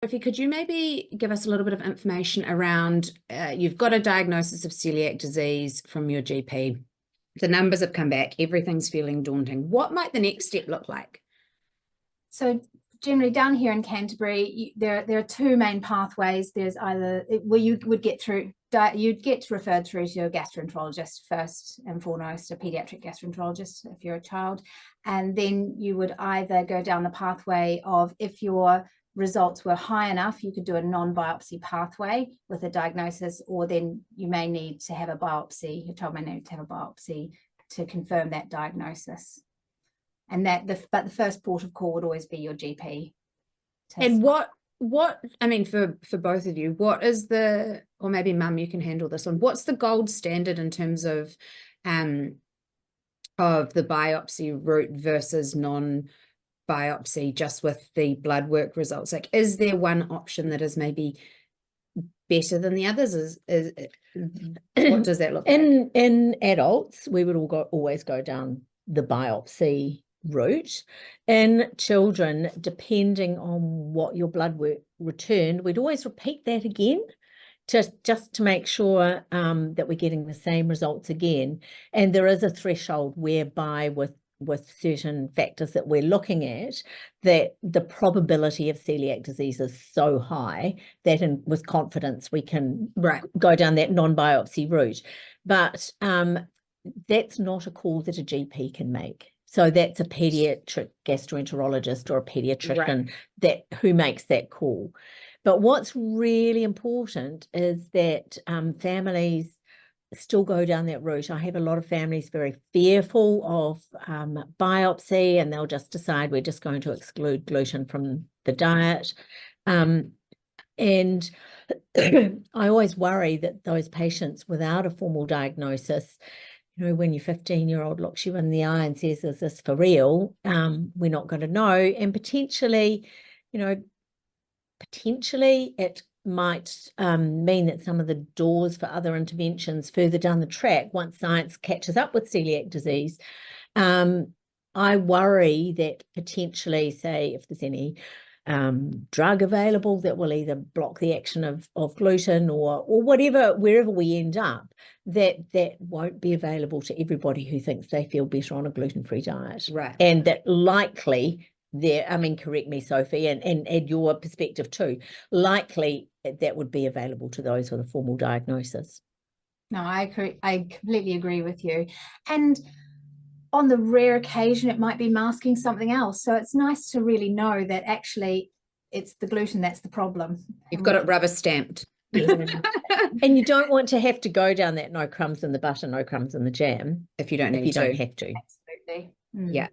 Sophie, could you maybe give us a little bit of information around, you've got a diagnosis of celiac disease from your GP. The numbers have come back, everything's feeling daunting. What might the next step look like? So generally down here in Canterbury, there are two main pathways. There's either where you would get through, you'd get referred through to a gastroenterologist first and foremost, a pediatric gastroenterologist if you're a child, and then you would either go down the pathway of, if your results were high enough, you could do a non-biopsy pathway with a diagnosis, or then you may need to have a biopsy. Your child may need to have a biopsy to confirm that diagnosis. And but the first port of call would always be your GP. And what I mean, for both of you, what is or maybe Mum, you can handle this one. What's the gold standard in terms of the biopsy route versus non-biopsy, just with the blood work results? Like, is there one option that is maybe better than the others? What does that look like? In adults, we would always go down the biopsy route. In children, depending on what your blood work returned, we'd always repeat that again just to make sure that we're getting the same results again. And there is a threshold whereby with certain factors that we're looking at, that the probability of celiac disease is so high that with confidence we can go down that non-biopsy route. But that's not a call that a GP can make. So that's a pediatric gastroenterologist or a pediatrician who makes that call. But what's really important is that families still go down that route. I have a lot of families very fearful of biopsy, and they'll just decide we're just going to exclude gluten from the diet. And I always worry that those patients without a formal diagnosis, when your 15-year-old looks you in the eye and says, is this for real? We're not going to know. And potentially it might mean that some of the doors for other interventions further down the track, once science catches up with celiac disease, I worry that potentially, say, if there's any drug available that will either block the action of gluten or whatever, wherever we end up, that won't be available to everybody who thinks they feel better on a gluten-free diet. Right. And that likely correct me, Sophie, and add your perspective too, likely that would be available to those with a formal diagnosis. No, I completely agree with you. And on the rare occasion, it might be masking something else. So it's nice to really know that actually it's the gluten that's the problem. You've got it rubber stamped. And you don't want to have to go down that no crumbs in the butter, no crumbs in the jam if you don't have to. Absolutely. Yeah.